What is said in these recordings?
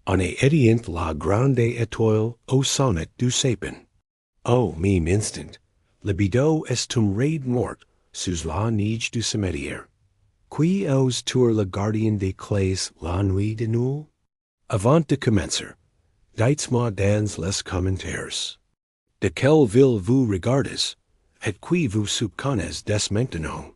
On edient la grande étoile au sonnet du sapin. O meme instant, libido estum raid mort, sus la neige du cimetière. Qui ose tour le gardien des clés la nuit de nul? Avant de commencer, dites-moi dans les commentaires. De quelle ville vous regardez, et qui vous soupçonnez des maintenant?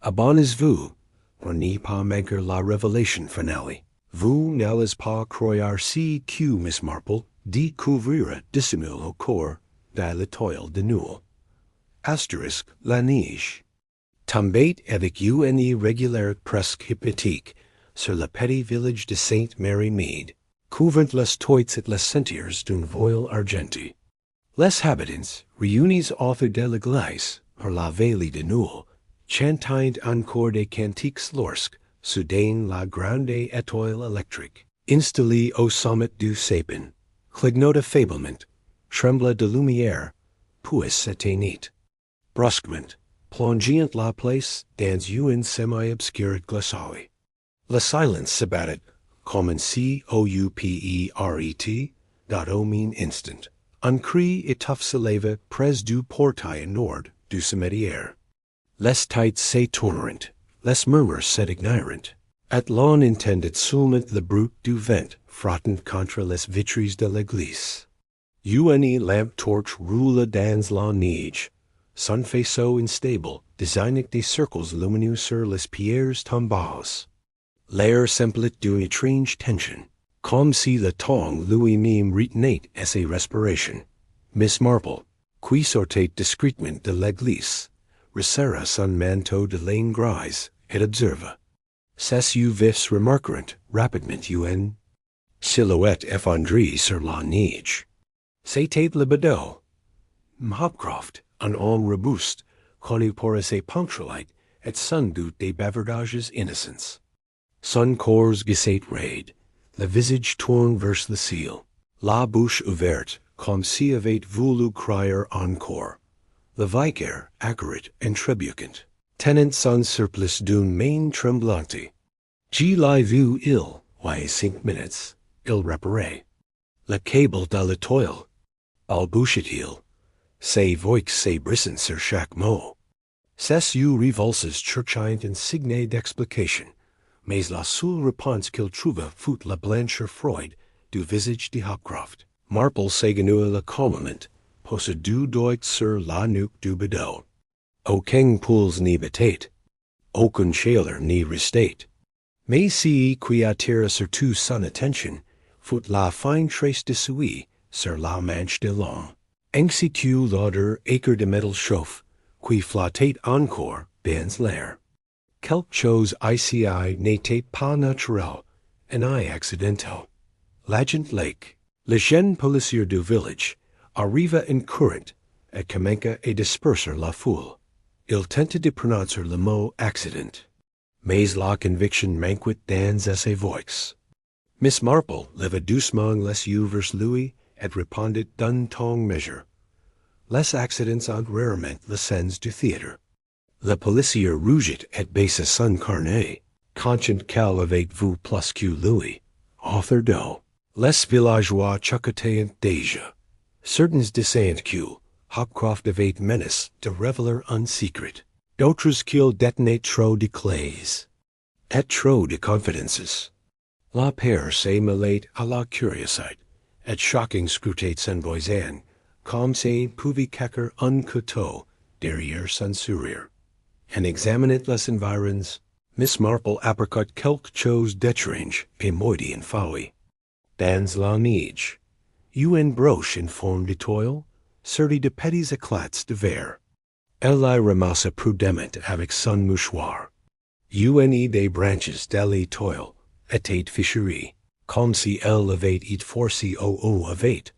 Abonnez-vous, pour ne pas manquer la révélation finale. Vous n'allez pas croire si que Miss Marple découvrira dissimule au corps de l'étoile de nuit. Asterisk la neige. Tombait avec une irrégulière presque hypothétique sur le petit village de Sainte-Marie-Mead, couvrant les toits et les sentiers d'un voile argenté. Les habitants, réunis autour de l'église, par la veille de Noël, chantaient encore des cantiques lorsque, soudain la grande étoile électrique, installée au sommet du sapin, clignota faiblement, trembla de lumière, puis s'éteignit. Brusquement, plongeant la place dans une semi-obscure glaçade. Le silence s'abattit, comme un couperet, au même instant. Un cri étouffe s'éleva près du portail nord du cimetière. Les têtes s'étournèrent, les murmures s'éteignirent. At l'on entendit seulement le bruit du vent frottant contre les vitres de l'église. Une lampe torche roula dans la neige. Son faisceau instable désignait des cercles lumineux sur les pierres tombeuses. L'air semblait d'une étrange tension, comme si le temps lui-même retenait à ses respirations. Miss Marple, qui sortait discrètement de l'église, resserra son manteau de laine grise et observa. Ses yeux vifs remarquèrent rapidement une silhouette effondrée sur la neige. C'était le bedeau. Hopcroft, un homme robuste, connu pour ses ponctualités et sans doute des bavardages innocents. Son corps glissait raide, le visage tourné vers le ciel, la bouche ouverte, comme s'il avait voulu crier encore. Le vicaire, accurate et trébuchant, tenant son surplice d'une main tremblante. Je l'ai vu y 5 minutes, il réparait. Le câble de l'étoile, balbutia-t-il. Ses voix s'ébrissaient sur chaque mot. Ses yeux revulsés cherchaient un signe d'explication, mais la seule réponse qu'il trouva fut la blancheur froide du visage de Hopcroft. Marple s'éganouit le calmement, posa deux doigts sur la nuque du bedeau. Aucun pouls n'y battait, aucune chaleur n'y restait. Mais ce qui attira surtout son attention fut la fine trace de suie sur la manche de l'homme, ainsi que l'odeur acre de métal chauffe qui flottait encore dans l'air. Quelque chose ici n'était pas naturel, and accidental. L'agent Lake, le jeune policier du village, arriva en courant et commença à disperser la foule. Il tenta de prononcer le mot accident, mais la conviction manquait dans ses voix. Miss Marple leva doucement les yeux vers lui et répondit d'un ton mesuré. Les accidents ont rarement le sens du théâtre. Le policier rougit et baissa son carnet, conscient qu'elle avait vu plus que lui. Author d'eau. Les villageois choquetaient déjà. Certains disaient que Hopcroft avait menace de révéler un secret. D'autres qu'il détenait trop de clés et trop de confidences. La peur s'est mêlée à la curiosité, et chacun scrutait son voisin, comme s'il pouvait cacher un couteau derrière son sourire. En examinant les environs, Miss Marple aperçut quelque chose d'étrange et moitié infaillible. Dans la neige, une broche en forme d'étoile, sertie de petits éclats de verre. Elle la ramassa prudemment avec son mouchoir. Une des branches de l'étoile était fissurée, comme si elle avait été forcée au haut avec,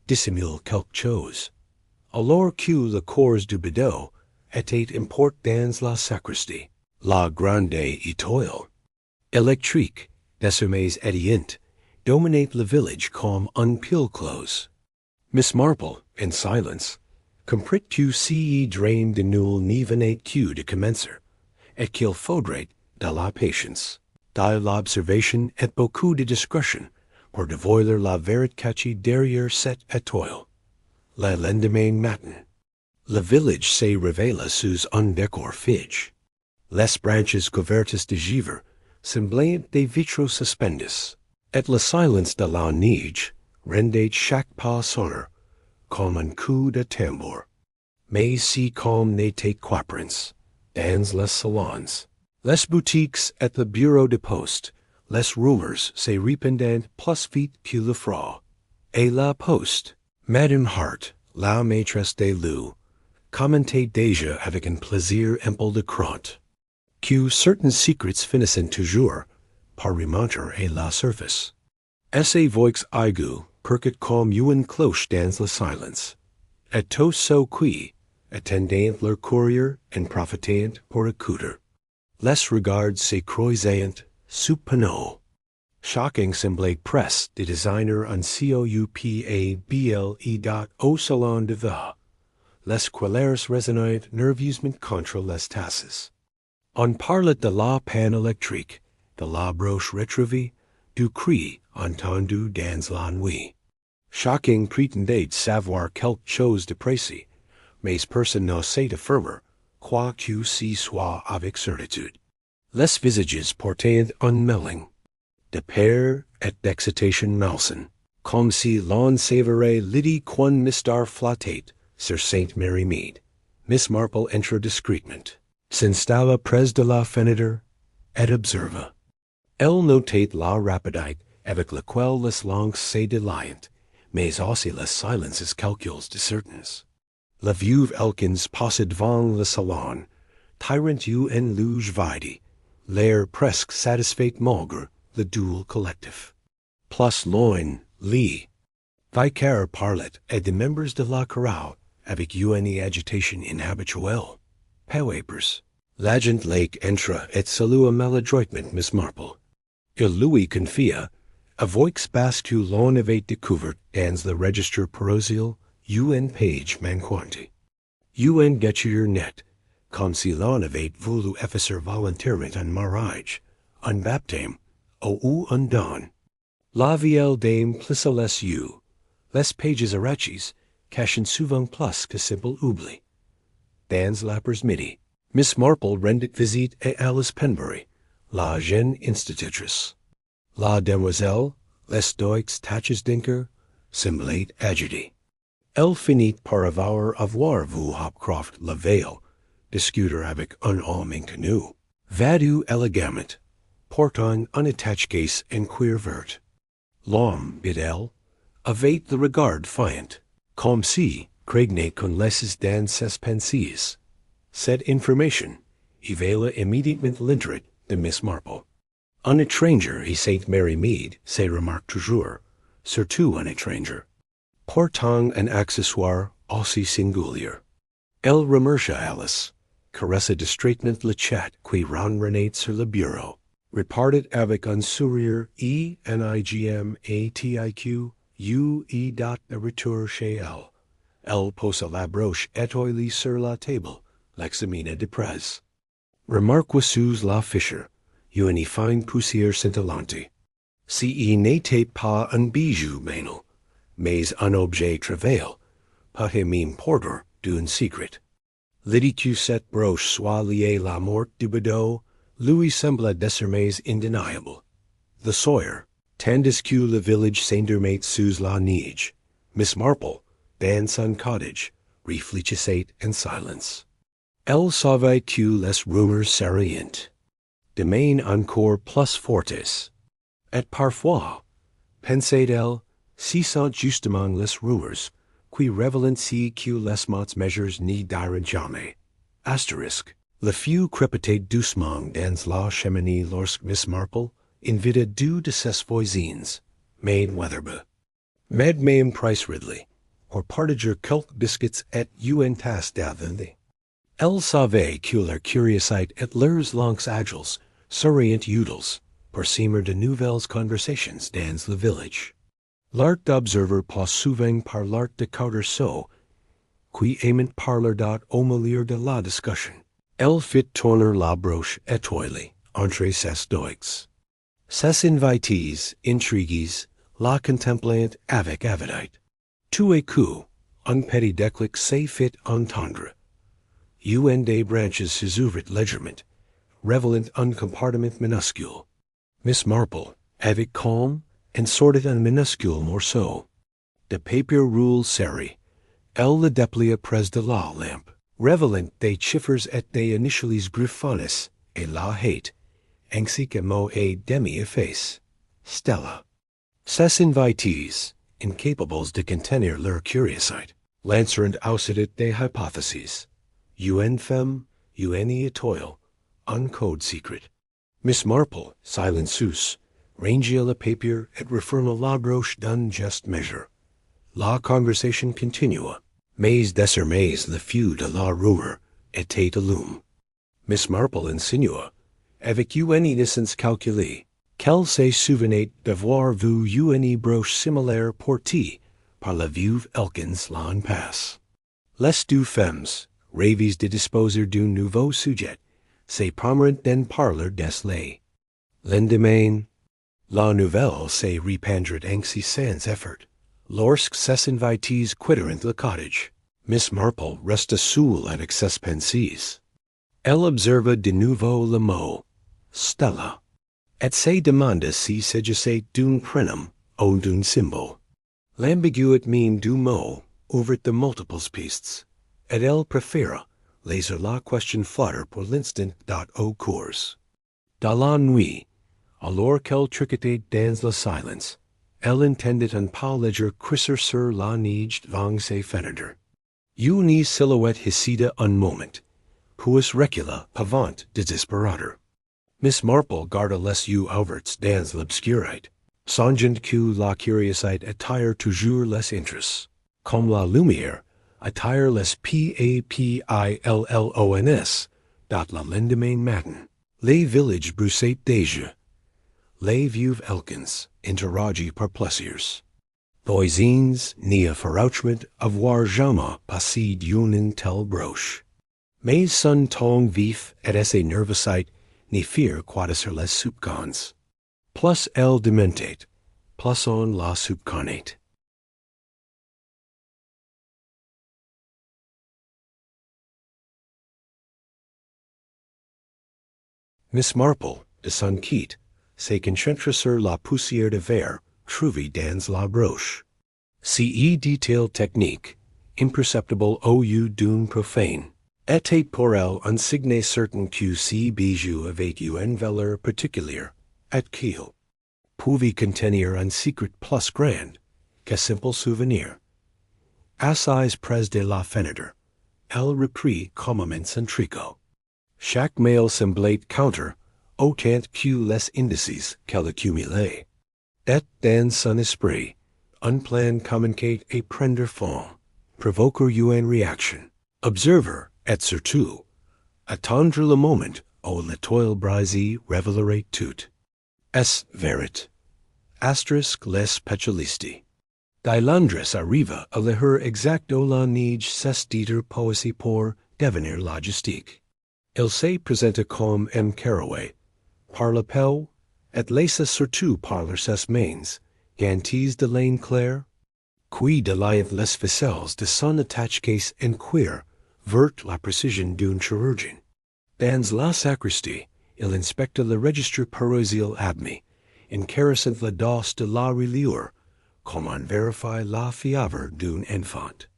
dissimule quelque chose. Alors que le corps du bedeau était emporté dans la sacristie, la grande étoile électrique, désormais éteinte, dominait le village comme un pile close. Miss Marple, in silence, comprit que ce drame de nul n'y venait que de commencer, et qu'il faudrait de la patience, de l'observation et beaucoup de discrétion pour devoiler la verit cachi derrière cette étoile. Le lendemain matin. Le village se révéla sous un décor fige. Les branches couvertes de givre, semblant des vitraux suspendus, et le silence de la neige rendait chaque pas sonore, comme un coup de tambour. Mais si calme n'était qu'apparence, dans les salons, les boutiques et le bureau de poste, les rumeurs se répandaient plus vite que le froid. Et la poste, Madame Hart, la maîtresse des lieux, commentait déjà avec un plaisir ample de crainte, que certains secrets finissaient toujours par remonter à la surface. Essa voix aiguë percut comme une cloche dans le silence, et tous ceux qui, attendant leur courrier en profitant pour écouter. Les regards se croisaient sous panneau. Shocking semblait presse de designer en COUPABLE au salon de va. Les couleurs résonnaient nerveusement contre les tasses. On parlait de la panne électrique, de la broche retrouvée, du cri entendu dans la nuit. Shocking prétendait savoir quelque chose de précis, mais personne n'osait affirmer, quoi que ce soit avec certitude. Les visages portaient un mêling de peur et d'excitation malsaine, comme si l'on savourait l'idée qu'un mystère flottait sur Sainte Mary Mead. Miss Marple entra discrètement, s'installa près de la fenêtre, et observa. Elle notait la rapidité avec laquelle les langues se déliaient, mais aussi les silences calculs de certains. La veuve Elkins passait devant le salon, tirant une luge vide, l'air presque satisfait malgré le duel collectif. Plus loin, les vicaires parlaient et des membres de la chorale avec une agitation inhabituelle. Papers. L'agent Lake entra et salua maladroitement Miss Marple. Il lui confia, a voix basse que l'on avait découvert dans le registre paroissial, une page manquante. Un getture net, comme si l'on avait voulu effacer volontairement un mariage, un baptême, ou un don. La vieille dame plissa les yeux. Les pages arrachis cachent souvent plus que simple oubli. Dans l'après-midi, Miss Marple rendit visite à Alice Penbury, la jeune institutrice. La demoiselle, les deux taches d'encre, semblait agitée. Elle finit par avoir vu Hopcroft la veille, discuter avec un homme inconnu. Vadu élégamment, portant un attache-case en cuir vert. L'homme, dit-elle, avait le regard fiant, comme si, craignait qu'on laisse dans ses pensées. Cette information éveilla immédiatement l'intérêt de Miss Marple. Un étranger et Sainte Mary Mead se remarque toujours, surtout un étranger, portant un accessoire aussi singulier. Elle remercia Alice, caressa distraitement le chat qui ronronnait sur le bureau, repartit avec un sourire enigmatique, de retour chez elle. Elle posa la broche étoilée sur la table, l'examina de près. Remarqua sous la ficheur une fine poussière scintillante. Si n'était pas un bijou banal, mais un objet trivial, peut-être porteur d'un secret. L'idée que cette broche soit liée à la mort du bedeau lui sembla désormais indéniable. The Sawyer, tandis que le village s'endormait sous la neige, Miss Marple, dans son cottage, réfléchissait en silence. Elle savait que les rumeurs s'arrêtent. Demain encore plus fortes. Et parfois, pensait-elle, si sont justement les rumeurs, qui révèlent si que les mots mesures n'y dirent jamais. Asterisk. Le feu crépitait doucement dans la cheminée lorsque Miss Marple invita deux de ses voisines, Maid Weatherby, Madame Price Ridley, pour partager quelques biscuits et une tasse d'avende. Elle savait que leur curiosité et leurs langues agiles seraient utiles pour semer de nouvelles conversations dans le village. L'art d'observer passe souvent par l'art de coudre qui aimant parler au milieu de la discussion. Elle fit tourner la broche étoilée entre ses doigts. Ses invités, intrigues, la contemplant avec avidite. Tout écu, un petit déclic c'est fit entendre. Un des branches ses ouvrit légèrement, révélant un compartiment minuscule. Miss Marple, avec calme, and sorted un minuscule morceau. De papier roule serré. Elle le déplia près de la lampe, révélant des chiffres et des initiales griffonnées, et la hate, ainsi que mot et demi-efface. Stella. Ces invités, incapables de contenir leur curiosité, lancèrent aussitôt des hypotheses. Un femme, un étoile, un code secret. Miss Marple, silencieuse, rangia le papier et referma la broche d'un geste measure. La conversation continua, mais désormais le feu de la rumeur était allumé. Miss Marple insinua, avec une innocence calculée, qu'elle se souvenait d'avoir vu une broche similaire portée par la veuve Elkins l'an passé. Les deux femmes, ravies de disposer d'un nouveau sujet, se promirent d'en parler des lendemain. La nouvelle se répandrit ainsi sans effort. Lorsque ces invités quittèrent le cottage, Miss Marple resta seule avec ses pensées. Elle observa de nouveau le mot Stella, et se demanda si s'agissait d'un prénom ou d'un symbole. L'ambiguïté même du mot ouvrit de multiples pistes, et elle préféra laisser la question flotter pour l'instant au cours. Dans la nuit, alors qu'elle tricotait dans le silence, elle entendit un pas léger crisser sur la neige devant ses fenêtres. Une silhouette hésita un moment, puis recula avant de disparaître. Miss Marple garda les yeux ouverts dans l'obscurité, songeant que la curiosité attire toujours les interests, comme la lumière attire les papillons dans le lendemain matin. Les villages broussaient déjà. Les veuves Elkins, interrogées par plaisirs. Voisins n'aient farouchement avoir jamais passé d'une telle broche. Mais son ton vif et ses nervosités ne firent qu'adoucir les soupçons. Plus elle dementait, plus on la soupçonnait. Miss Marple, de son quitte, se concentra sur la poussière de verre trouvée dans la broche. Ce détail technique, imperceptible aux yeux d'un profane, était pour elle un signe certain que ces bijoux avaient une valeur particulière, et qu'ils pouvaient contenir un secret plus grand que simple souvenir. Assise près de la fenêtre, elle reprit calmement son tricot. Chaque mail semblait counter autant que les indices qu'elle accumulait. Et dans son esprit, un plan communiquait et prendre forme, provoquer une réaction, observer et surtout, attendre le moment où l'étoile brisée révélerait tout. Est verite. Asterisk les spécialistes. Dilandres arriva à l'heure exacte où la neige cesse d'être poésie pour devenir logistique. Il se présenta comme M. Caraway, par le peu, et laissa surtout parler ses mains, ganties de laine claire, qui déliait les ficelles de son attache-case inquière vers la précision d'un chirurgien. Dans la sacristie, il inspecta le registre paroisial admis, caressant la dos de la reliure, comme on vérifie la fièvre d'un enfant.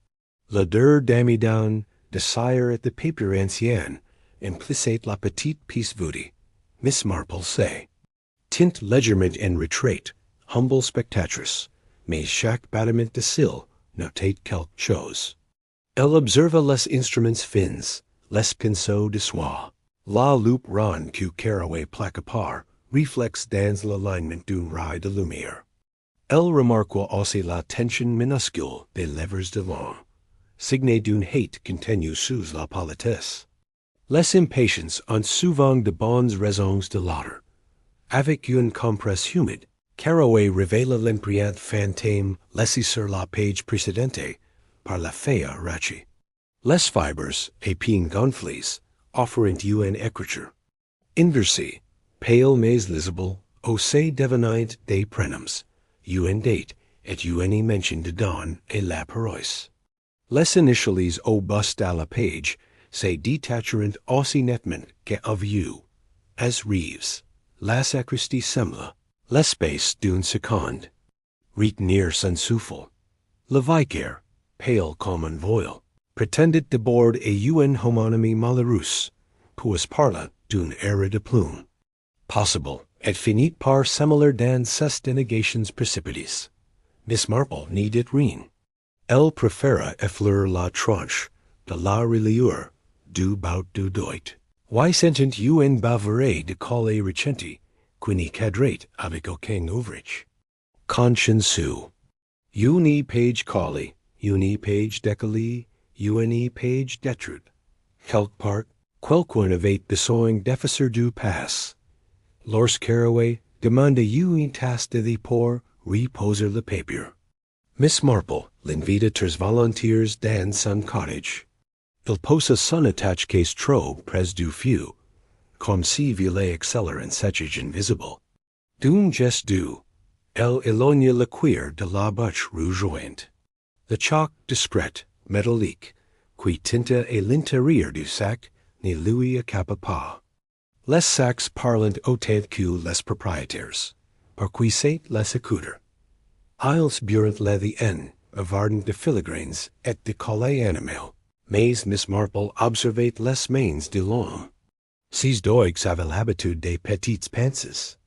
L'odeur d'amidon, de cire et de papier ancien, implicite la petite pièce voûtée. Miss Marple say, tint légèrement en retraite, humble spectatrice, mais chaque battement de cils notait quelque chose. Elle observa les instruments fins, les pinceaux de soie, la loupe ronde que Caraway plaque par, reflexe dans l'alignement d'un ray de lumière. Elle remarqua aussi la tension minuscule des lèvres de l'homme, signe d'une hate continue sous la politesse. Les impatients ont souvent de bonnes raisons de l'autre. Avec une compresse humide, Caraway révéla l'impriante fantôme laissée sur la page précédente par la fée arrachée. Les fibres, épines gonflées, offrent une écriture. Inversée, pale mais lisible, au se devenait des prénoms, un date, et uni mention de don et la paroisse. Les initiales au bust à la page, se détacheront aussi nettement qu'à vue. As Reeves, la sacristie semble, l'espace d'une seconde. Retenir son souffle. Le vicaire, pale comme un voile, pretendait d'abord à une homonymie malheureuse, puis parla d'un air de plume. Possible, et finit par similar dans ses dénégations précipites. Miss Marple needed rien. Elle préféra effleurer la tranche de la reliure du bout du doigt. Why sentent un bavare de coller recenti, quini cadrate avec aucun ouvrage? Conscience. Uni page colli, uni page decali, uni page detrut. Quelque part, quelqu'un avait besoin d'effacer du passe. Lorsqu'Araway demande une tasse de pour reposer le papier. Miss Marple l'invita ters volontiers dans son cottage. Il posa son attache case trop près du feu, comme si voulait exceller en séchage invisible. D'un geste doux, elle éloigna le cuir de la bouche rejoignent. Le chalk discret, métallique, qui tinta à l'intérieur du sac, ne lui échappa pas. Les sacs parlant autant que les propriétaires, par qui c'est les écouteurs. Ils burent la en, avardent de filigranes et de collet animal, mais Miss Marple observait les mains de l'homme. Ces dogs avaient l'habitude des petites pinces.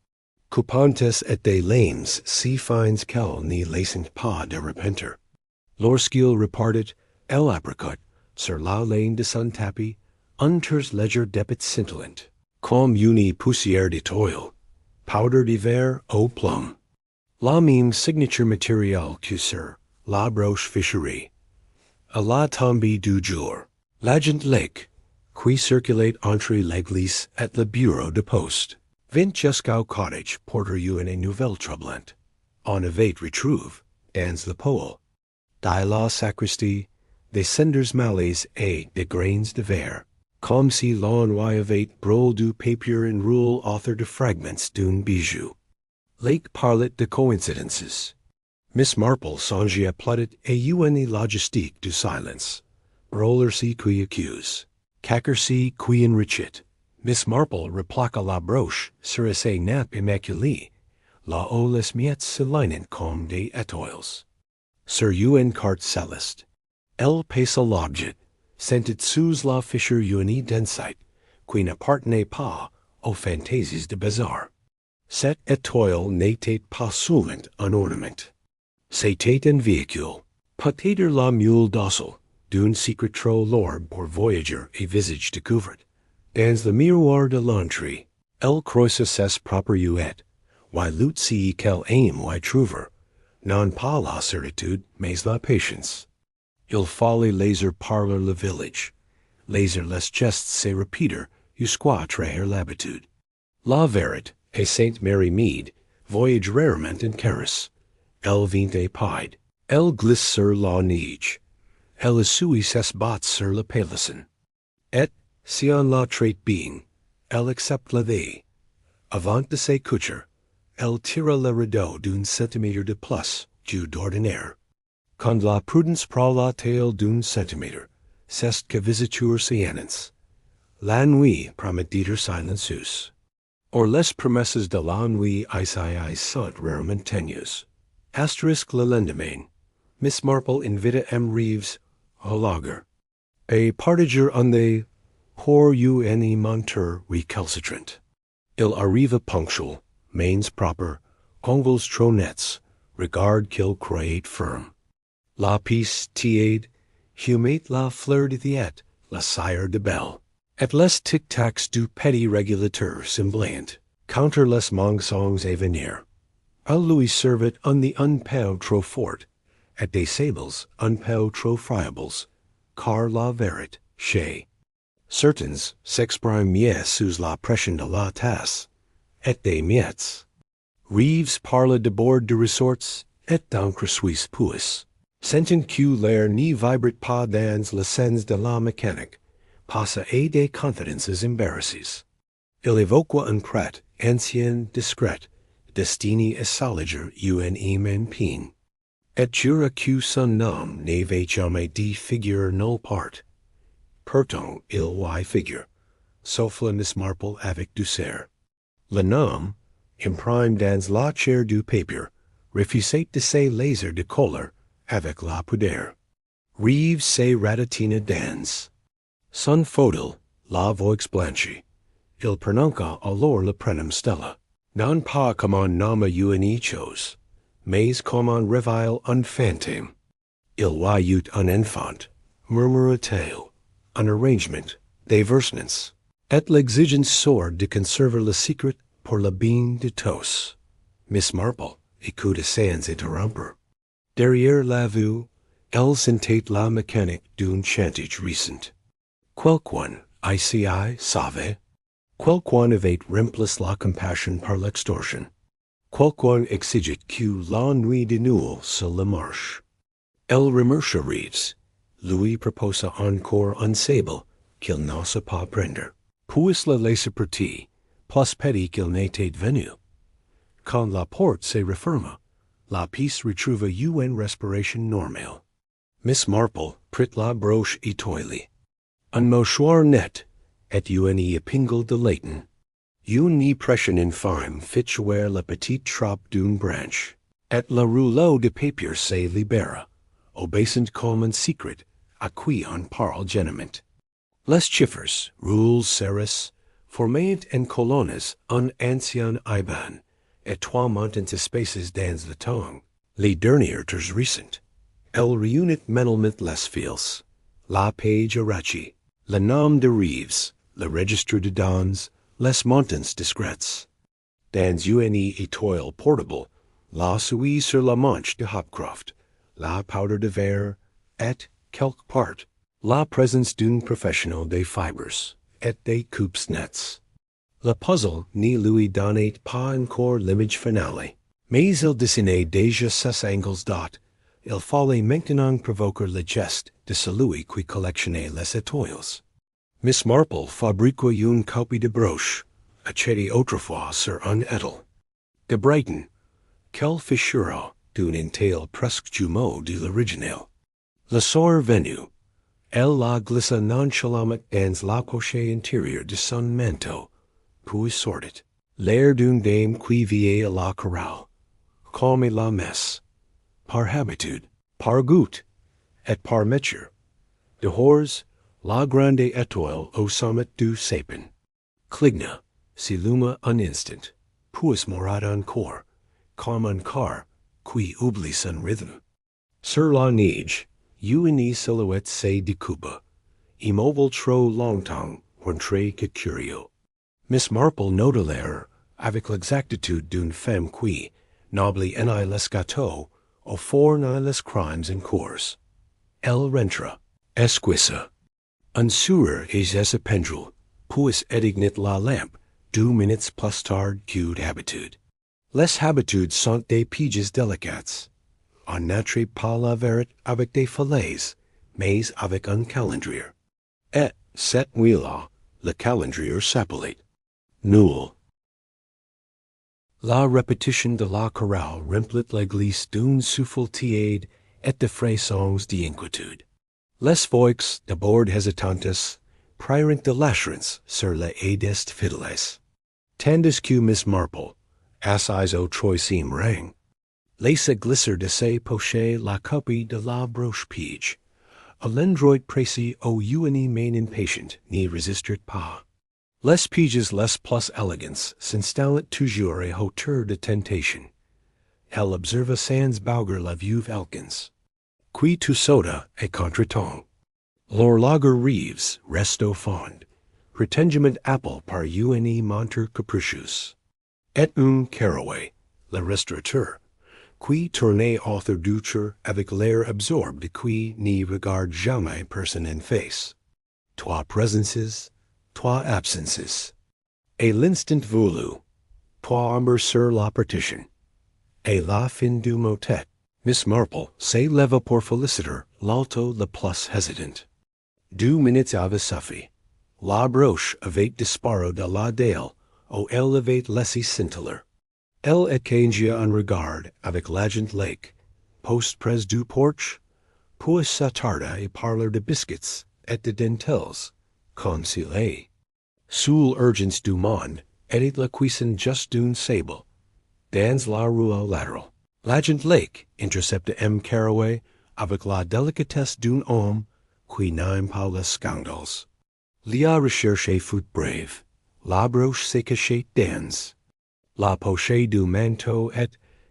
Coupantes et des lames si fines qu'elles n'y laissent pas de repentir. Lorsqu'il repartit, elle apricot, sur la laine de son tapis, unters ledger debit scintillant, comme une poussière de toile, powder d'hiver au plomb. La même signature matérielle que sur la broche ficherie. À la tombée du jour, l'agent lake, qui circulait entre l'église et le bureau de poste, vint jusqu'au cottage porter une nouvelle troublante. On avait retrouvé, dans le poêle, dans la sacristie, des cendres malaises et des grains de verre, comme si l'on y avait brûlé du papier en roule author de fragments d'un bijou. Lake parlait de coincidences. Miss Marple songeait à plaider à une logistique du silence. Roller-ci qui accuse. Cacker-ci qui enrichit. Miss Marple replaqua la broche sur ses nappes immaculées, là où les miettes se linent comme des étoiles. Sur une carte céleste, elle pesa l'objet, sentit sous la fissure une densite, qui n'appartenait pas aux fantaisies de bazar. Cette étoile n'était pas seulement un ornement. C'était un véhicule, peut-être la mule docile, d'un secret trop lourd pour voyager et visage découvert. Dans le miroir de l'entrée, elle croisa ses propres huettes, while l'outil qu'elle aime y trouver, non pas la certitude, mais la patience. Il fallait laisser parler le village, laisser les gestes se répéter jusqu'à trahir l'habitude. La vérité, et Sainte Mary Mead, voyage rarement en carrosse. Elle vint à pied, elle glisse sur la neige, elle essuie ses bottes sur le paillasson. Et, si on la traite bien, elle accepte la vie. Avant de ses couches, elle tira le rideau d'un centimètre de plus que d'ordinaire. Quand la prudence prend la taille d'un centimètre, c'est que visiteur séance. La nuit promet d'être silencieuse. Or les promesses de la nuit sont rarement tenues. Asterisk le lendemain, Miss Marple invita M. Reeves au lager. A partager en des pour une monteur recalcitrant. Il arrive ponctual, mains proper, convulse trop nets, regard qu'il croyait firm. La piece tiède, humate la fleur de diète, la sire de belle. Et les tic-tacs du petit régulateur semblant, counter les mensonges à venir. Elle lui servait un peu trop fort, et des sables un peu trop friables, car la vérité, chez certains s'exprime mieux sous la pression de la tasse, et des miettes. Reeves parle de bord de ressorts, et d'encre suisse puis, sentant que l'air n'y vibrate pas dans le sens de la mécanique, passa à des confidences embarrassées. Il évoqua un prêtre ancien discret, destini essaliger un men peen. Et jura q sun nam nave jamais d figure null part. Perton il y figure. Soflanis marple avec douceur. Le nom, imprime dans la chair du papier, refusate de se laser de couleur, avec la pudeur. Rive se ratatina dans. Son fodil, la voix blanchi. Il prononca alors le prénom Stella. Non pas comme un nom uni chose, mais comme un réveil un fantôme. Il y eut un enfant, murmura-t-il, un arrangement, des versements, et l'exigence sort de conserver le secret pour le bien de tous. Miss Marple écoute sans interrompre. Derrière la vue, elle sentait la mécanique d'un chantage récent. Quelqu'un, ici savait. Quelqu'un avait remplacé la compassion par l'extorsion. Quelqu'un exigeait que la nuit de Noël se la marche. Elle remercia Reeves. Lui proposa encore un sable qu'il n'osa pas prendre. Puis le laissa partir, plus petit qu'il n'était venu. Quand la porte se referma, la pièce retrouva une respiration normale. Miss Marple prit la broche étoilée. Un mouchoir net, et une épingle de Leighton. Une pression infime fit jouer la petite trappe d'une branche, et le rouleau de papier se libéra, obéissant comme un secret, à qui on parle gentiment. Les chiffres, rules serres, formaient en colonnes un ancien IBAN, et trois montants espaces dans le temps, les derniers récents. Elle réunit manuellement les fils, la page arrachée, le nom de Reeves, le registre de dons, les montants discrets. Dans une étoile portable, la souris sur la manche de Hopcroft, la powder de verre, et, quelque part, la présence d'un professionnel des fibres, et des coupes nets. Le puzzle ne lui donnait pas encore l'image finale, mais il dessinait déjà ses angles dot. Il fallait maintenant provoquer le geste de celui qui collectionnait les étoiles. Miss Marple fabriqua une copie de broche, achetée autrefois sur un étal. De Brighton, quelle fissure d'une entaille presque jumeau de l'original. Le soir venu, elle la glissa nonchalamment dans la poche intérieure de son manteau, puis sortit, l'air d'une dame qui veillait à la chorale, comme la messe, par habitude, par goût, et par métier. Dehors, la grande étoile au sommet du sapin. Cligna, s'illuma un instant, puis mourut encore, comme un car qui oublie son rythme. Sur la neige, une silhouette se découpa, immobile trop longtemps, rentrée que curieux. Miss Marple nota l'air avec l'exactitude d'une femme qui, n'oublie ni les gâteaux, au fort ni les crimes en cours. Elle rentra, esquissa. Un sourire et un pendule, puis éteignit la lampe, 2 minutes plus tard que d'habitude. Les habitudes sont des pièges délicats. On n'entre pas la vérité avec des falaises, mais avec un calendrier. Et, cette nuit-là, le calendrier s'appelait Noël. La répétition de la chorale remplit l'église d'un souffle tiède et de frissons d'inquiétude. Les voix, d'abord hésitantes, prirent de l'assurance sur les aides fidèles. Tandis que Miss Marple, assise au troisième rang, laissa glisser de ses poches la copie de la broche pige. À l'endroit précis où une main impatient n'y résistait pas. Les piges les plus élégantes s'installent toujours à hauteur de tentation. Elle observa sans bouger la veuve Elkins, qui tout soda et contretemps. L'horloger Reeves reste au fond, retengement apple par une montre capricious. Et un Caraway, le restaurateur, qui tournait author d'outre avec l'air absorbé de qui n'y regarde jamais personne en face. 3 présences, 3 absences. Et l'instant voulu, 3 ombres sur la partition. Et la fin du motet. Miss Marple s'éleva pour féliciter l'alto le plus hésitant. 2 minutes avaient suffi. La broche avait disparu de la dalle où elle avait laissé scintillar. Elle échangia un regard avec l'agent lake, post près du porche, puis s'attarda et parla de biscuits et de dentelles, comme s'il est. Sous l'urgence du monde, était la cuisson juste d'une sable, dans la rue latérale. L'agent lake intercepta M. Caraway avec la délicatesse d'un homme qui n'aime pas les scandales. La recherche fut brève. La broche se cachait dans la poche du manteau et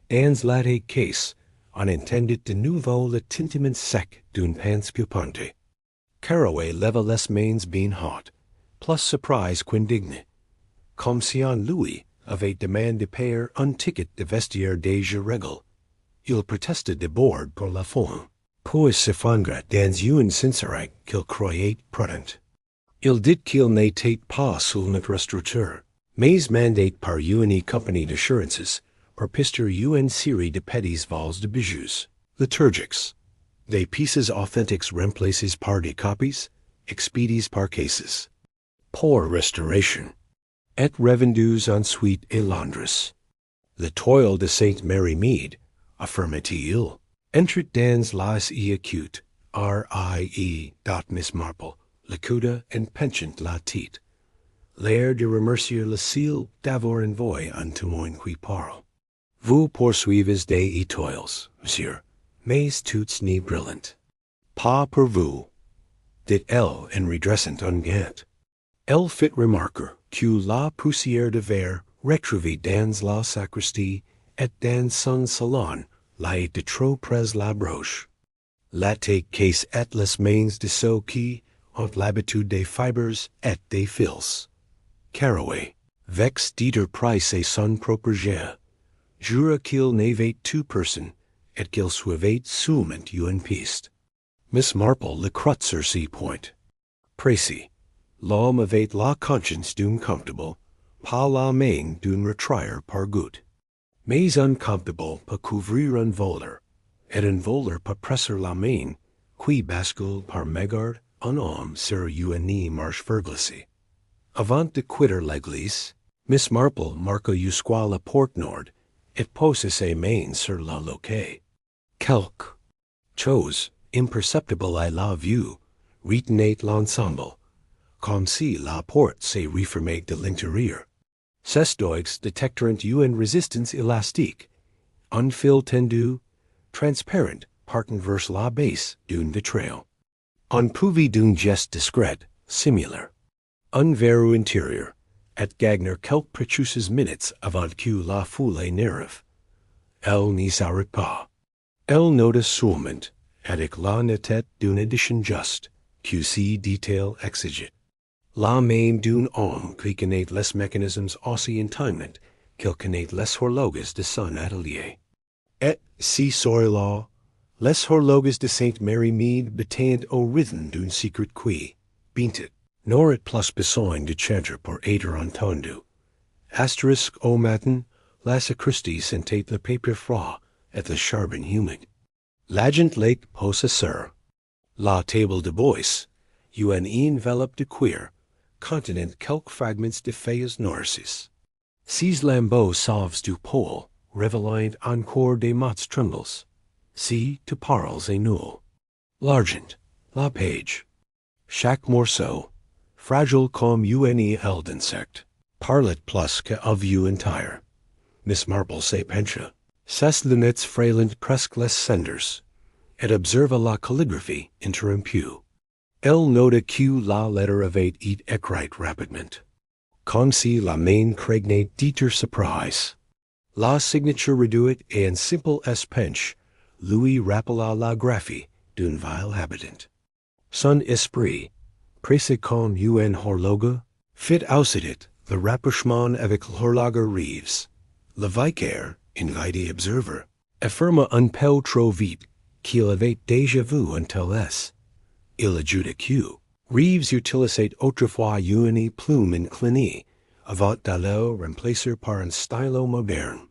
dans la caisse on entendit de nouveau le tintement sec d'une pince pupante. Caraway leva les mains bien hautes, plus surprise qu'indigne, comme si on lui avait demandé de payer un ticket de vestiaire déjà réglé. Il protesta d'abord pour la forme, puis s'effondra dans une sincérité qu'il croyait prudente. Il dit qu'il n'était pas sur notre structure, mais mandate par une compagnie d'assurances pour pister une série de petits vols de bijoux, liturgiques, des pieces authentiques remplacées par des copies, expédiées par cases, pour restauration, et revendues ensuite à Londres. Le toil de Sainte Mary Mead, affirmait-il, entrait dans las acute, R.I.E. Miss Marple, l'acuta en penchant la tête. L'air de remercier le ciel d'avoir envoyé un témoin qui parle. Vous poursuivez des toils, monsieur, mais toutes ni brillantes. Pas pour vous, dit-elle en redressant un gant. Elle fit remarquer que la poussière de verre retrouvée dans la sacristie et dans son salon l'ait de trop près la broche. La take case et les mains de ceux qui ont l'habitude des fibres et des fils. Caraway, vex d'être price et son propre jet, jura qu'il n'avait two personne et qu'il suivait seulement une piste. Miss Marple le croit sur ce point. Précis, l'homme avait la conscience d'un comfortable, pas la main d'un retraire par goût. Mais un comfortable peut couvrir un voleur, et un voleur peut presser la main, qui bascule par mégarde un homme sur une marche verglacée. Avant de quitter l'église, Miss Marple marqua jusqu'à la porte nord et posa ses mains sur la loquet. Quelque chose, imperceptible à la vue, retenait l'ensemble, comme si la porte se refermait de l'intérieur. Ces doigts détecteront une résistance élastique, un fil tendu, transparent, partant vers la base d'une vitrail. On pouvait d'un geste discret, similaire. Un verrou intérieur, et gagner quelques précieuses minutes avant que la foule n'arrive. Elle n'y s'arrête pas. Elle nota seulement, avec la netteté d'une édition juste, que si dit-elle exigé. La main d'un homme qui connaît les mécanismes aussi intimement qu'il connaît les horloges de son atelier. Et si soir-là, les horloges de Sainte Mary Mead bataillent au rythme d'un secret qui, bintit, n'aurait plus besoin de chanter pour être entendu. Asterisk au matin, la sacristie sentait le papier froid et le charbon humide. L'agent lake posa sur la table de bois, une enveloppe de cuir, contenant quelques fragments de feuilles noircies. Ces lambeaux sauves du pôle révélaient encore des mots trembles. Si tu parles et nul. L'argent, la page. Chaque morceau, fragile comme une aile d'insecte, parlait plus qu'à vue entire. Miss Marple se pencha, ses lunettes frêlant presque les cendres, et observa la calligraphie interrompue. Elle nota que la lettre avait été écrite rapidement, comme si la main craignait d'être surprise. La signature réduite et un simple espenche lui rappela la graphie d'un vile habitant. Son esprit, pressé comme une horloge, fit aussitôt le rapprochement avec l'horloge Reeves. Le vicaire, invité observer, affirma un peu trop vite qu'il avait déjà vu un tel S. Il ajouta que Reeves utilisait autrefois une plume inclinée avant d'aller remplacer par un stylo moderne.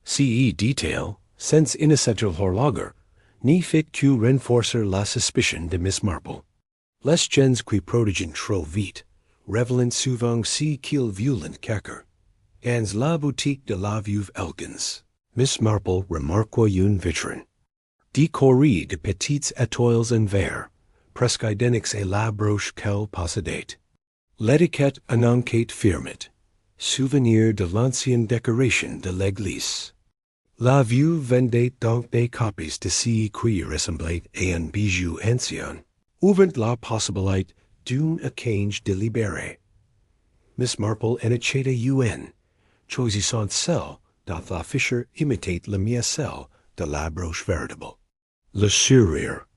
Ce détail, sans innocent horloger, n'y fit que renforcer la suspicion de Miss Marple. Les gens qui prodigent trop vite, révélant souvent si qu'il violent quelqu'un. Dans la boutique de la veuve elegance, Miss Marple remarque une vitrine. Décorée de petites étoiles en verre, presque identiques à la broche qu'elle possédait. L'étiquette annonçait firmement, souvenir de l'ancienne décoration de l'église. La veuve vendait donc des copies de ces qui ressemblaient à un bijou ancien, ouvrant la possibilité d'un échange délibéré. Miss Marple en acheta un, choisissant celle dont la ficheur imitate le miecel de la broche véritable. Le sourire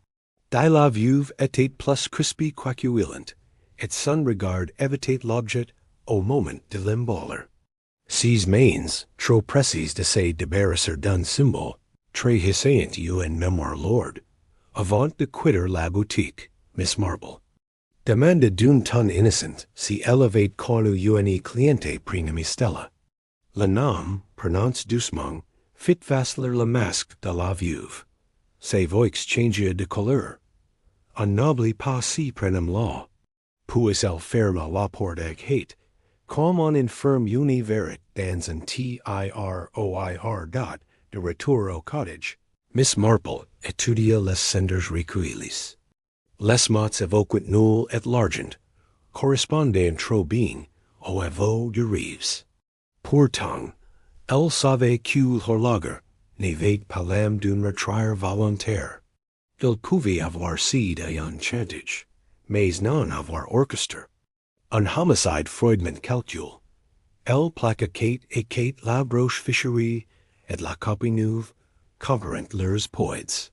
de la veuve était plus crispé qu'huilant, et son regard évitait l'objet au moment de l'emballer. Ses mains, trop précises de se débarrasser d'un symbole, très hissant une mémoire lourde, avant de quitter la boutique, Miss Marple demanda d'un ton innocent si elle avait connu une cliente prénommée Stella. Le nom, prononcé doucement, fit vaciller le masque de la veuve. Sa voix changea de couleur. Un n'oublie pas si prénomme-là. Puis elle ferma la porte avec hate, comme on enferme une verite dans un tiroir dot de retour au cottage. Miss Marple étudia les cendres recueillis. Les mots évoquent nul et l'argent, correspondant trop bien au aveu de Reeves. Pourtant, elle savait que l'horloger n'avait pas l'âme d'un meurtrier volontaire. Il pouvait avoir sido un chantage, mais non avoir orchestré un homicide froidement calculé. Elle plaquait et quête la broche ficherie et la copie neuve, comparant leurs poids.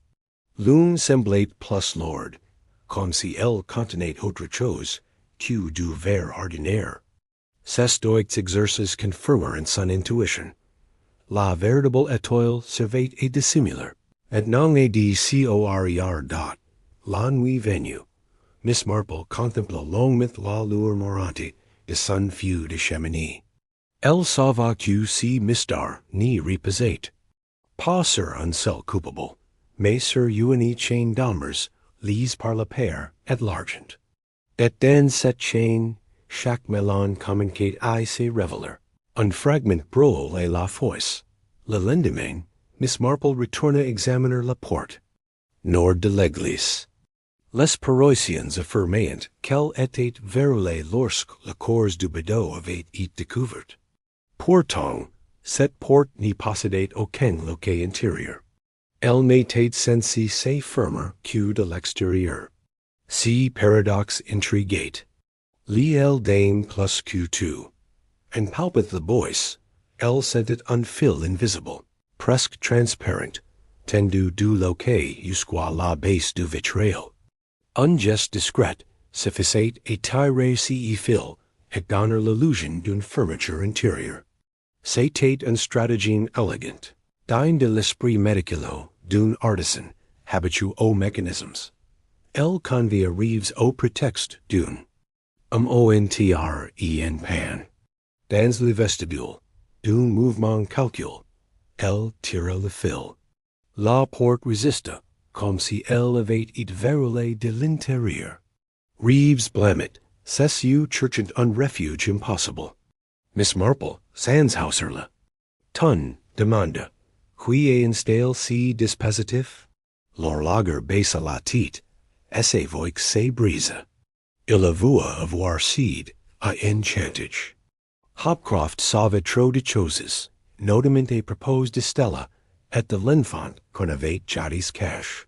L'une semblait plus lourde, comme si elle contenait autre chose que du verre ordinaire. Ces stoics exercices confirmèrent son intuition. La véritable étoile servait à dissimuler, et non à décorer dot. La nuit venue, Miss Marple contempla longuement la lueur mourante de son feu de cheminée. Elle savait que si Mystère n'y reposait, pas sur un seul coupable, mais sur une chaîne d'armes liées par la paire et l'argent. Et dans cette chaîne, chaque melon communiquait à ses reveleurs. Un fragment brûle à la fosse. Le lendemain, Miss Marple retourna examiner la porte nord de l'église. Les Parisiens affirmaient qu'elle était verrouillée lorsque le corps du bedeau avait été découvert. Pourtant, cette porte n'y possédait aucun loquet intérieur. Elle n'était censée se fermer que de l'extérieur. Si paradoxe intriguait. L'elle dame plus que tout. And palpait the bois, elle sentait un fil invisible, presque transparent, tendu du loquet jusqu'à la base du vitrail. Un geste discret suffisait à tirer ce fil et donner l'illusion d'une fermeture intérieure. C'était un stratagème élégant, digne de l'esprit méticuleux d'un artisan habitué aux mécanismes. Elle convia Reeves au prétexte d'un montre en panne. Dans le vestibule, d'un mouvement calculé, elle tira le fil. La porte résista, comme si elle avait été verrouillée de l'intérieur. Reeves blâmait, cessut cherchant un refuge impossible. Miss Marple, sans hauserla. Ton demanda, qui est installé si dispositif? L'horloger baissa la tête, et sa voix se brisa. Il avoua avoir sido un chantage. Hopcroft savait trop de choses, notamment à propos de Stella, et de l'enfant qu'on avait jadis caché.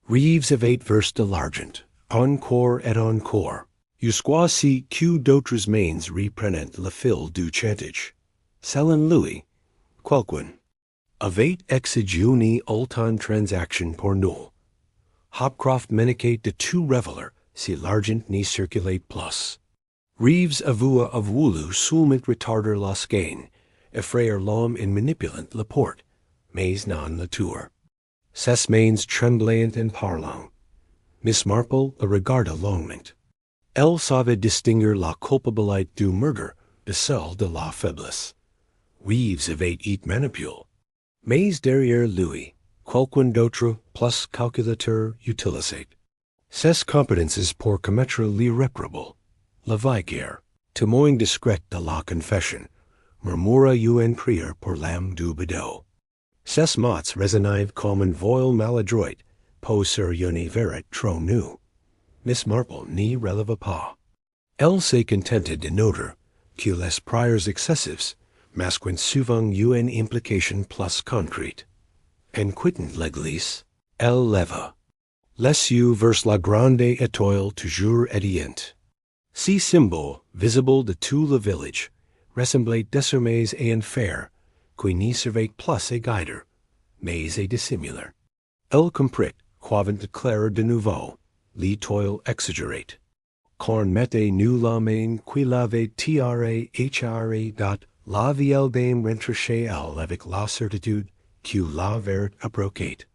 Reeves avait versé de l'argent, encore et encore, jusqu'à ce que d'autres mains reprenaient le fil du chantage. Selon lui, quelqu'un avait exigé une ultime transaction pour nous. Hopcroft meniquait de tout reveler si l'argent n'y circulait plus. Reeves avoua voulu seulement retarder las gains, effrayer l'homme en manipulant la porte, mais non la tour. Ses mains tremblaient en parlant. Miss Marple le regarda longuement. Elle savait distinguer la culpabilité du meurtre de celle de la faiblesse. Reeves avait été manipulé, mais derrière lui, quelqu'un d'autre plus calculateur utilisait ses compétences pour commettre l'irréparable. Le vicaire, témoin discret de la confession, murmura un prier pour l'âme du bedeau. Ses mots résonnent comme un voile maladroit, pose sur une verite trop nue. Miss Marple n'y releva pas. Elle s'est contentée de noter que les prières excessives masquent souvent une implication plus concrète. En quittant l'église, elle leva les yeux vers la grande étoile toujours éteinte. Ce symbole, visible de tout le village, ressemblait désormais à un fer, qui n'y servait plus à guider, mais à dissimuler. Elle comprit qu'avant de clairer de nouveau, l'étoile exagérate. Qu'on mettait nous la main qui l'avait tiré dat la vieille dame rentre chez elle avec la certitude que la vérité approchait.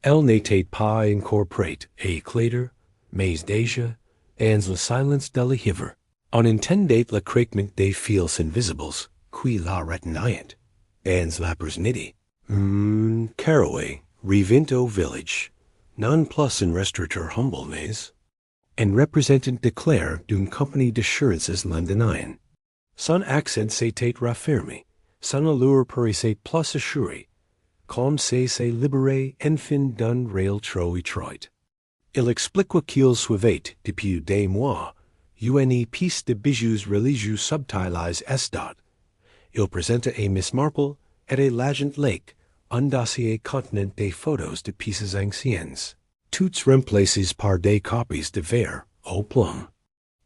Elle n'était pas encore prête à éclater, mais déjà, dans le silence de la hiver, on entendait le craquement des fils invisibles qui la retenaient, dans la personnalité. Caraway revint au village, non plus un restaurateur humble mais un représentant déclaré d'une compagnie d'assurances londonienne. Son accent s'était raffermi, son allure paraissait plus assurée, comme s'est libéré enfin d'un réel trop étroit. Il expliqua qu'il suivait depuis des mois une pièce de bijoux religieux subtiles estat. Il présenta à Miss Marple et à l'agent Lake un dossier contenant des photos de pièces anciennes, toutes remplacées par des copies de verre au plomb.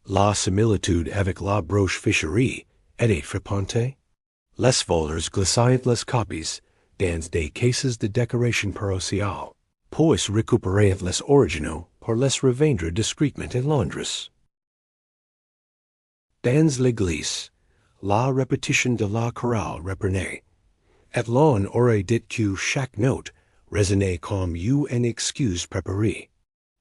La similitude avec la broche ficherie était frappante. Les voleurs glissaient les copies dans des caisses de décoration paroissiale, puis récupéraient les originaux pour les revendre discrètement à Londres. Dans l'église, la répétition de la chorale reprenait. Et l'on aurait dit que chaque note résonnait comme une excuse préparée.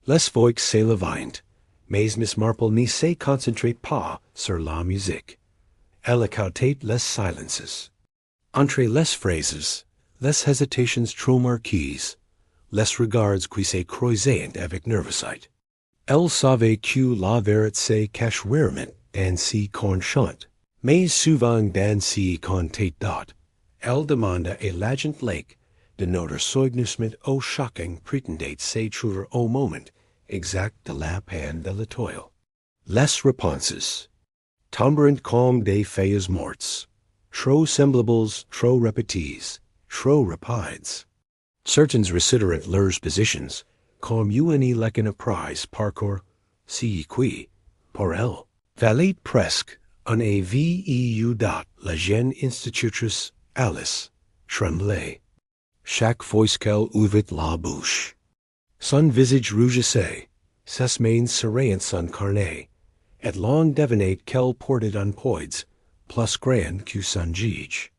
Les voix s'élevaient, mais Miss Marple n'y se concentrait pas sur la musique. Elle écoutait les silences. Entre les phrases, les hésitations trop marquises, les regards qui se croisaient avec nervosité. Elle savait que la vérité se cache rarement dans si qu'on chante, mais souvent dans si qu'on tête dot. Elle demanda à l'agent Lake de notre soigneusement au shocking prétendait se trouver au moment exact de la peine de la toile. Les réponses tomberont comme des feuilles mortes, trop semblables, trop répétées, trop rapides. Certains réciteront leurs positions, comme une lequin prise parcours, si qui, pour elle, valait presque un aveu dot la jeune institutrice Alice tremblait. Chaque fois qu'elle ouvrit la bouche, son visage rougissait, ses mains serraient son carnet, et l'on devinait qu'elle portait un poids plus grand que son gige.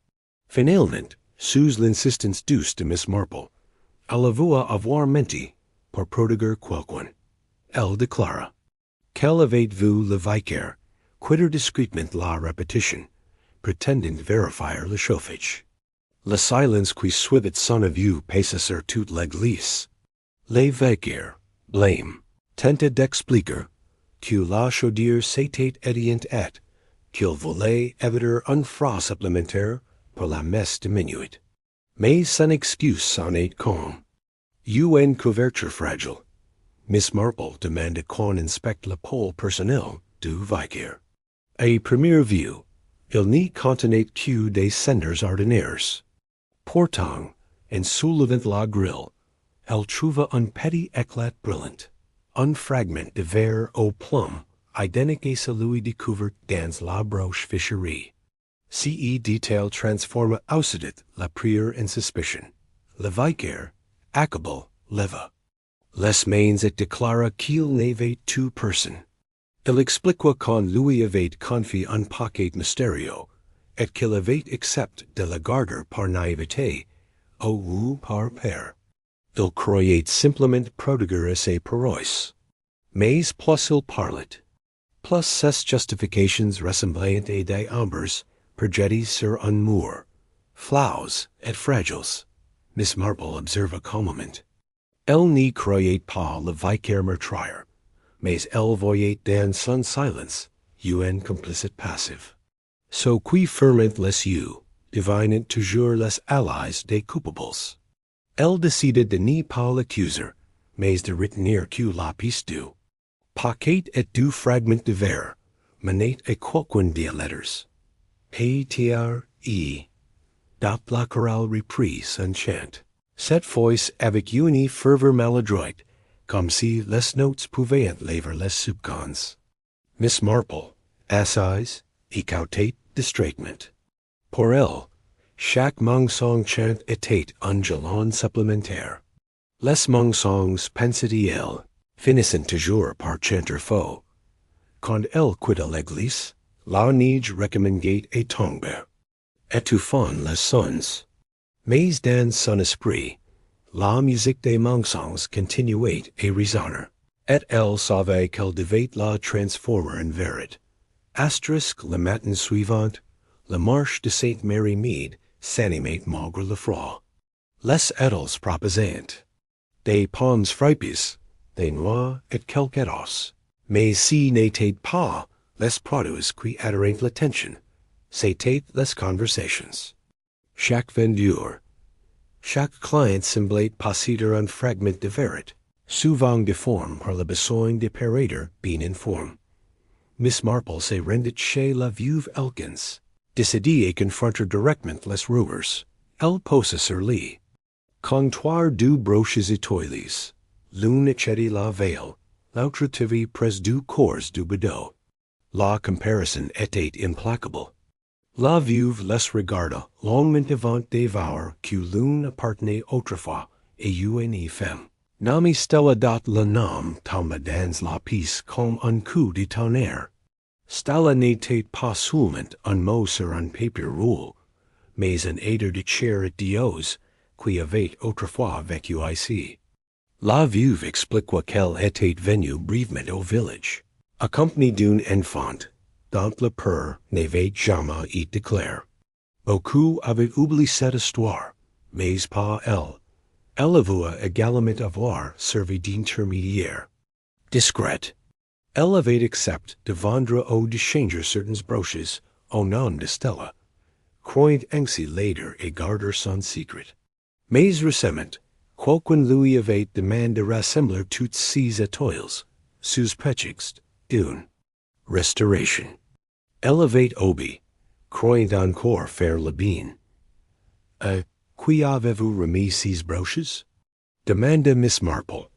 Finalement, sous l'insistance douce de Miss Marple, elle avoua avoir menti pour prodiguer quelqu'un. Elle déclara qu'elle avait vu le vicaire quitter discrètement la répétition, pretendant vérifier le chauffage. Le silence qui suivit son aveu passa sur toute l'église. Le vicaire, blême, tenta d'expliquer que la chaudière s'était éteinte et qu'il voulait éviter un froid supplémentaire pour la messe diminuée. Mais son excuse sonnait comme une couverture fragile. Miss Marple demanda qu'on inspecte le pôle personnel du vicaire. À première vue, il n'y contenait que des cendres ordinaires. Pourtant, en soulevant la grille, elle trouva un petit éclat brillant, un fragment de verre au plomb, identique à celui découvert dans la broche ficherie. Ce détail transforma aussitôt la prière en suspicion. Le vicaire, accablé, leva les mains et déclara qu'il n'avait tout personne. Il expliqua qu'on lui avait confié un paquet mystérieux, et qu'il avait accepté de le garder par naïveté ou par peur. Il croyait simplement prodiguer à ses paroisses. Mais plus il parlait, plus ses justifications ressemblaient à des ombres projetées sur un mur, flous et fragiles. Miss Marple observa calmement. Elle n'y croyait pas le vicaire meurtrier, mais elle voyait dans son silence une complicite passive. So qui firment les you, divinent toujours les allies des coupables. Elle décide de ni pas l'accuser, mais de retenir que la piste du paquet et du fragment de verre, menait et quoiqu'un des letters. P.T.R. E. Dap la chorale reprise un chant. Cette fois avec une ferveur maladroite, comme si les notes pouvaient lever les soupçons. Miss Marple, assise, écoutait distraitement. Pour elle, chaque mensonge chant était un jalon supplémentaire. Les mensonges, pensait-elle, finissent toujours par chanter faux. Quand elle quitta l'église, la neige recommandait et tombe, étouffant les sons. Mais dans son esprit, la musique des mensonges continuait et résonnait, et elle savait qu'elle devait la transformer en vérité. Asterisk le matin suivant, la marche de Sainte Mary Mead s'animait malgré le froid. Les étals proposant des pommes fraîches, des noix et quelques os. Mais si n'était pas les produits qui attirent l'attention, c'étaient les conversations. Chaque vendeur, chaque client semblait posséder un fragment de vérité, souvent déformé par le besoin de paraître bien informé. Miss Marple se rendit chez la veuve Elkins, décidée à confronter directement les rumeurs. Elle posa sur lit. Comptoir deux broches étoiles, l'une échétait la veille, l'autre tevait près du corps du bedeau. La comparison était implacable. La veuve les regarda longuement avant de voir que l'une appartenait autrefois à une femme. Nommé Stella dot le nom tomba dans la pièce comme un coup de tonnerre. Stella n'était pas seulement un mot sur un papier roule, mais un aider de chair et dios qui avait autrefois vécu ici. La veuve expliqua qu'elle était venue brièvement au village, accompagnée d'un enfant, dont le père n'avait jamais été déclaré. Beaucoup avaient oublié cette histoire, mais pas elle. Elle avouait également avoir servi d'intermédiaire. Discrète, elle avait accepté de vendre ou de changer certaines broches au nom de Stella, croyant ainsi l'aider et garder son secret. Mais récemment, quoiqu'on lui avait demandé de rassembler toutes ces étoiles, sous prétexte d'une restauration, elle avait obéi, croyant encore faire le bien. Qui avez-vous remis ces broches? Demanda Miss Marple,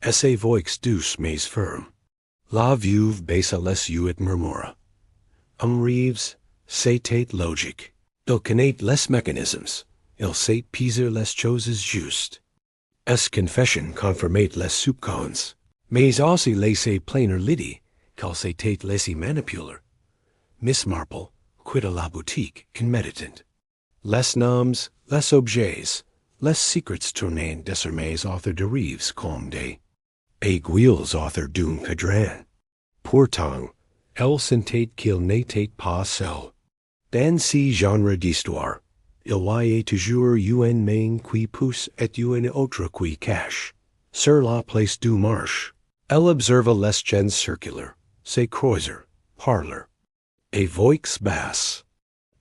et sa voix douce mais ferme. La veuve baissa les yeux et murmura. Reeves, c'était logique. Il connaît les mécanismes. Il sait peser les choses justes. S confession confirmait les soupçons, mais aussi laissait planer l'idée qu'elle s'était laissé manipuler. Miss Marple quitta la boutique conméditant. Les noms, les objets, les secrets tournaient désormais autour de Reeves comme des aiguilles autour d'un cadran. Pourtant, elle sentait qu'il n'était pas seul. Dans ce genre d'histoire, il y a toujours une main qui pousse et une autre qui cache. Sur la place du marché, elle observa les gens circuler, se croiser, parler. Et voix basse.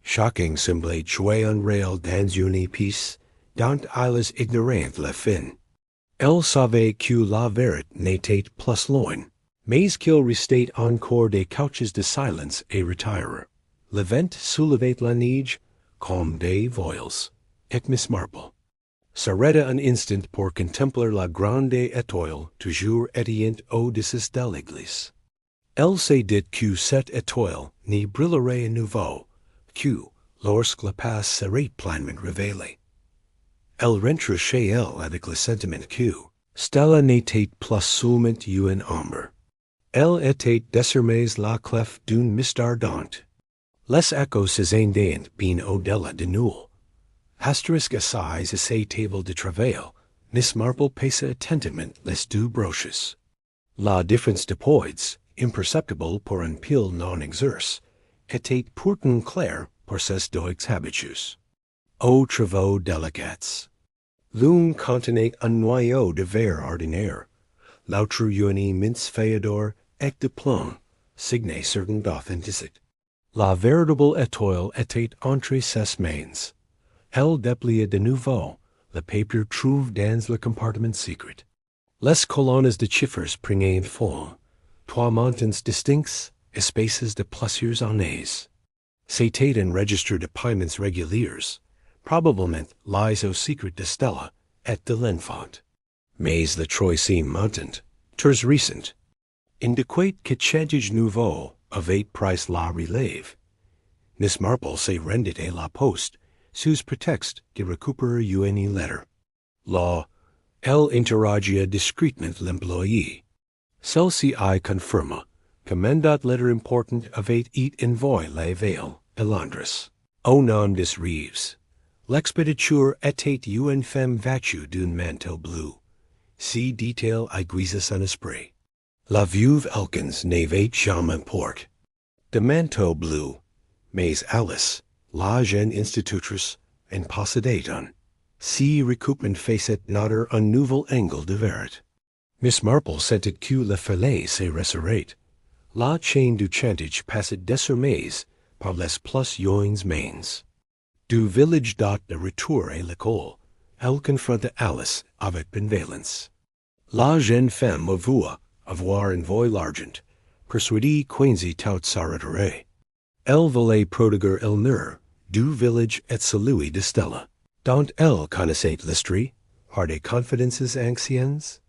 Shocking semblait jouer un rôle dans une pièce dont elles ignoraient la fin. Elle savait que la vérité n'était plus loin, mais qu'il restait encore des couches de silence et retire. Le vent soulevait la neige comme des voiles, et Miss Marple s'arrêta un instant pour contempler la grande étoile toujours éteinte au-dessus de l'église. Elle se dit que cette étoile n'y brillerait à nouveau que lorsque la passe serait pleinement révélée. Elle rentra chez elle avec le sentiment que Stella n'était plus seulement une ombre. Elle était désormais la clef d'un mystère ardent. Les échos s'étendent bien au-delà de nous. Asterisk assise à sa table de travail, Miss Marple pesa attentivement les deux broches. La différence de poids, imperceptible pour un pile non exerce, était pourtant claire pour ces deux habitus. Aux travaux délicats. L'une contenait un noyau de verre ordinaire, l'autre une mince feuille d'or et de plomb, signé certain d'authenticité. La véritable étoile était entre ses mains. Elle déplia de nouveau, le papier trouve dans le compartiment secret. Les colonnes de chiffres prenaient fond, trois montants distincts, espaces de plusieurs années. C'était un registre de paiements réguliers, probablement lies au secret de Stella et de l'enfant. Mais le troisième montant, très récent, indiquait que change nouveau avait pris la relève. Miss Marple se rendit à la poste, sous prétexte de récupérer une lettre. Là, elle interrogia discrètement l'employé. Celle-ci y confirma que mandat lettre important avait été envoyé la veille à Londres. Au nom des Reeves, l'expéditure était une femme vêtue d'un manteau bleu. Si dit-elle aiguisa son esprit. La veuve Elkins n'avait jamais porté de manteau bleu, mais Alice, la jeune institutrice, en possédait un. Si recoupement faisait naître un nouvel angle de vérité. Miss Marple sentit que le fallait se resserrer. La chaîne du chantage passait désormais par les plus joints mains. Du village date de retour à l'école, elle confronta Alice avec bienveillance. La jeune femme avoua avoir envoyé l'argent, persuadée qu'Quincy tout s'arrêterait. Elle voulait prodiguer el nur du village et celui de Stella, dont elle connaissait l'histoire, par des confidences anciennes.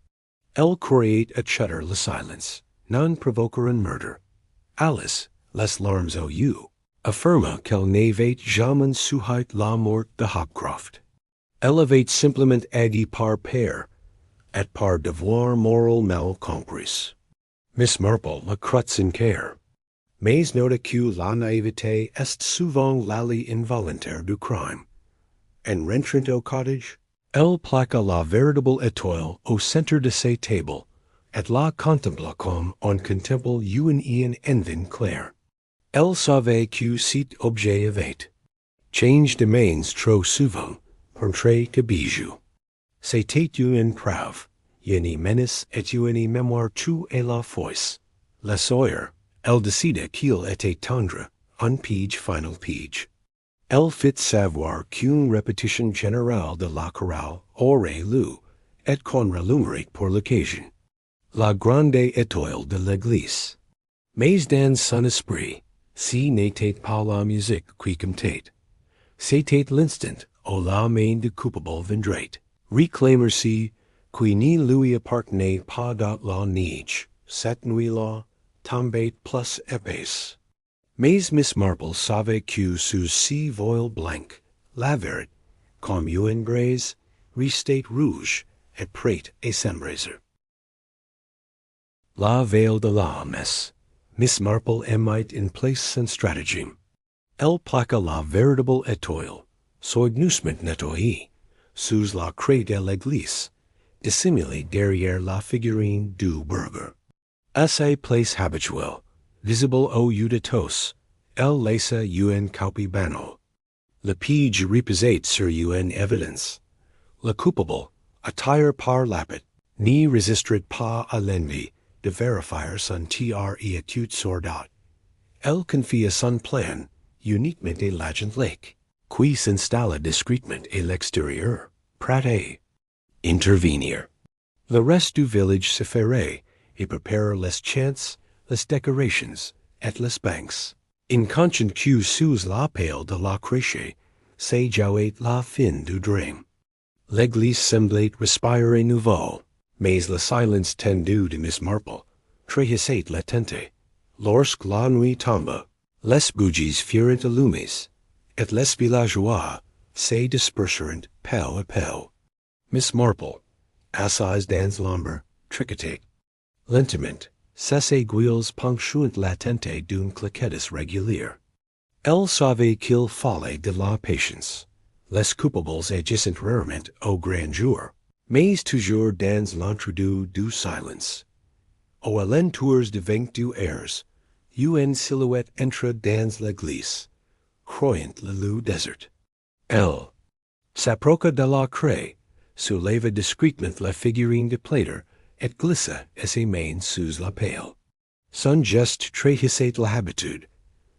Elle croyait à chutter le silence, non provoquer un murder. Alice, les larmes aux yeux, affirma qu'elle n'avait jamais souhaité la mort de Hopcroft. Elle avait simplement agi par peur, et par devoir moral mal compris. Miss Marple le crut sincère, mais nota que la naïveté est souvent l'allée involontaire du crime. En rentrant au cottage, elle plaqua la véritable étoile au centre de sa table, et la contempla comme on contemple une envin clair. Elle savait que cet objet avait change de mains trop souvent pour trait de bijoux. C'était une preuve, une menace et une mémoire tout à la fois. La sœur, elle décida qu'il était tendre, un page final page. Elle fit savoir qu'une répétition générale de la chorale aurait lieu, et qu'on rallumerait pour l'occasion. La grande étoile de l'église. Mais dans son esprit, si n'était pas la musique qui comptait. C'était l'instant où la main du coupable viendrait, réclamer-si qui ne lui appartenait pas dans la neige, cette nuit-là, tombait plus épaisse. Mais Miss Marple savait que sous ce voile blanc, la vérité, comme une braise, restait rouge et prête à s'embraser. La veille de la messe, Miss Marple mit en place son stratagème. Elle plaqua la véritable étoile, soigneusement nettoyée, sous la craie de l'église, dissimulée derrière la figurine du burger. À sa place habituelle, visible aux yeux de tous, elle laissa une copie banale. Le page reposait sur une évidence. Le coupable, attiré par l'appât, n'y résistait pas à l'envie de vérifier son TRE acute sordide. Elle confia son plan uniquement à l'agent Lake, qui s'installa discrètement à l'extérieur, prêt à intervenir. Le reste du village se ferait et préparer les chants, les décorations et les banques. Inconscient que sous l'appel de la crèche, c'est jouait la fin du drame. L'église semblait respirer nouveau, mais le silence tendu de Miss Marple trahissait l'attente. Lorsque la nuit tomba, les bougies furent allumées, et les villageois se dispersèrent peu à peu. Miss Marple, assise dans l'ombre, tricotait lentement, ses aiguilles ponctuant l'attente d'une claquette régulière. Elle savait qu'il fallait de la patience. Les coupables agissent rarement au grand jour, mais toujours dans l'entre-deux du silence. Aux alentours de 22 heures, une silhouette entra dans l'église, croyant le lieu désert. Elle s'approcha de la craie, souleva discrètement la figurine de plater et glissa ses mains sous la pelle. Son geste trahissait l'habitude,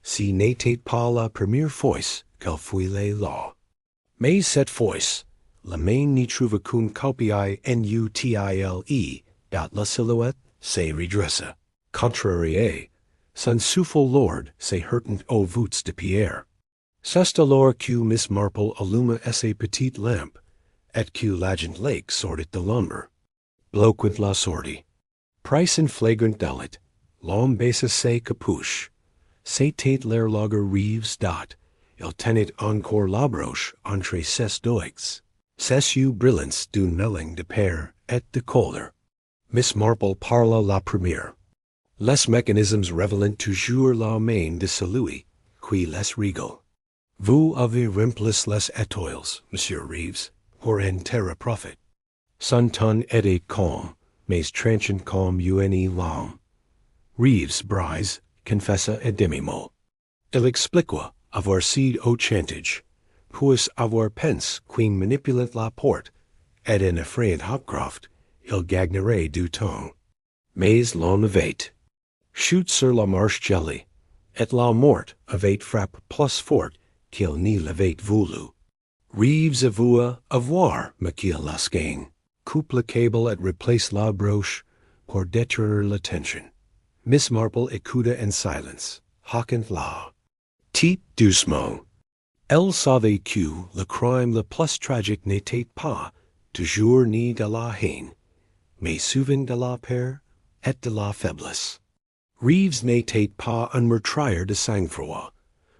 si n'était pas la première fois qu'elle fouillait là. Mais cette fois, la main n'y trouve qu'une copie inutile, dont la silhouette se redressa. Contrarié, son souffle lourd se hurtant aux voûtes de pierre. C'est alors que Miss Marple alluma sa petite lampe, et que l'agent lake sortit de l'ombre. Bloquant la sortie. Price in flagrant délit, l'homme baissa ses capuches. C'était l'erlager Reeves dot, il tenait encore la broche entre ses doigts. Ses yeux brillants d'une meling de père et de colère. Miss Marple parla la première. Les mécanismes révélant toujours la main de celui qui les régale. Vous avez rempli les étoiles, Monsieur Reeves, pour en terre profit. Son ton était calme, mais tranchant comme une lame. Reeves brise, confessa et demi-mot. Il expliqua avoir sido au chantage, puis avoir pense qui manipulant la porte, et en effrayant Hopcroft, il gagnerait du temps. Mais l'on avait. Chute sur la marche gelée, et la mort avait frappé plus fort qu'il n'y l'avait voulu. Reeves avoua avoir maquillé la skein, coupe le câble et replace la broche pour détruire la tension. Miss Marple écouta en silence, hoquant la tête doucement. Elle savait que le crime le plus tragique n'était pas toujours ni de la haine, mais souvent de la peur et de la faiblesse. Reeves n'était pas un meurtrier de sang-froid,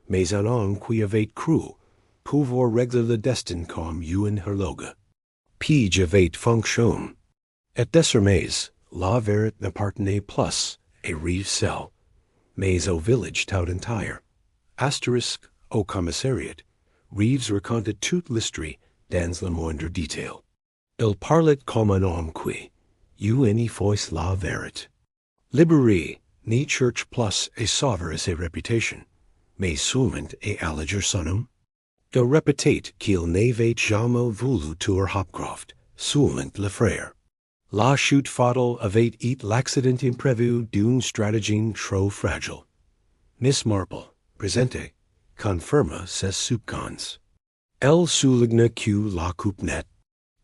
mais un homme qui avait cru pouvoir régler le destin comme une horloge. Puis avait fonction. Et désormais, la vérité n'appartenait plus à Reeves seul, mais au village tout entier. Asterisk au commissariat, Reeves racontait toute l'histoire dans le moindre détail. Il parlait comme un homme qui, une fois la vérité. Libérer, ni church plus et sauver sa réputation, mais seulement et alléger son nom. Il répétait qu'il n'avait jamais voulu tuer Hopcroft, seulement le frère. La chute fatale avait été l'accident imprévu d'une stratagème trop fragile. Miss Marple, présente, confirma ses soupçons. Elle souligna que la coupe nette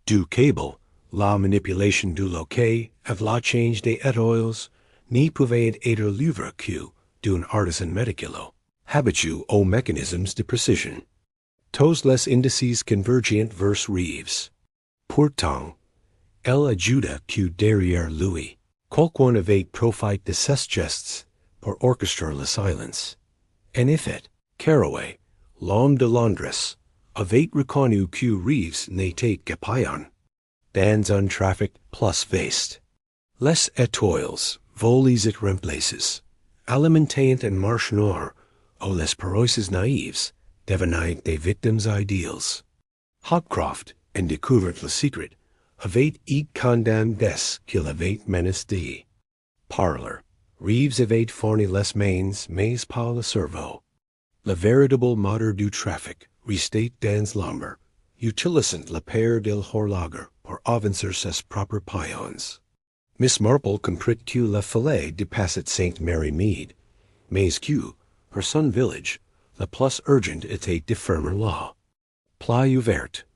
du câble, la manipulation du loquet, et la change des étoiles, n'y pouvait être livrée que d'un artisan médical, habitué aux mécanismes de précision. Tous les indices convergent vers Reeves. Pourtant, elle ajouta que derrière lui, quelqu'un avait profité de ses gestes pour orchestrer le silence. En effet, Caraway, l'homme de Londres, avait reconnu que Reeves n'était que païen. Dans un trafic plus vaste. Les étoiles, volées et remplaces, alimentant en marche noire, ou les paroisses naïves, devenaient des victimes idéales. Hopcroft, en découvrant le secret, avait été condamné dès qu'il avait menacé. Parleur, Reeves avait fourni les mains, mais pas le cerveau. Le véritable moteur du trafic restait dans l'ombre, utilisant la paire de l'horloge pour avancer ses propres paillons. Miss Marple comprit qu'il la fallait dépasser Sainte Mary Mead, mais que, pour son village, le plus urgent était de fermer là. Plat ouverte,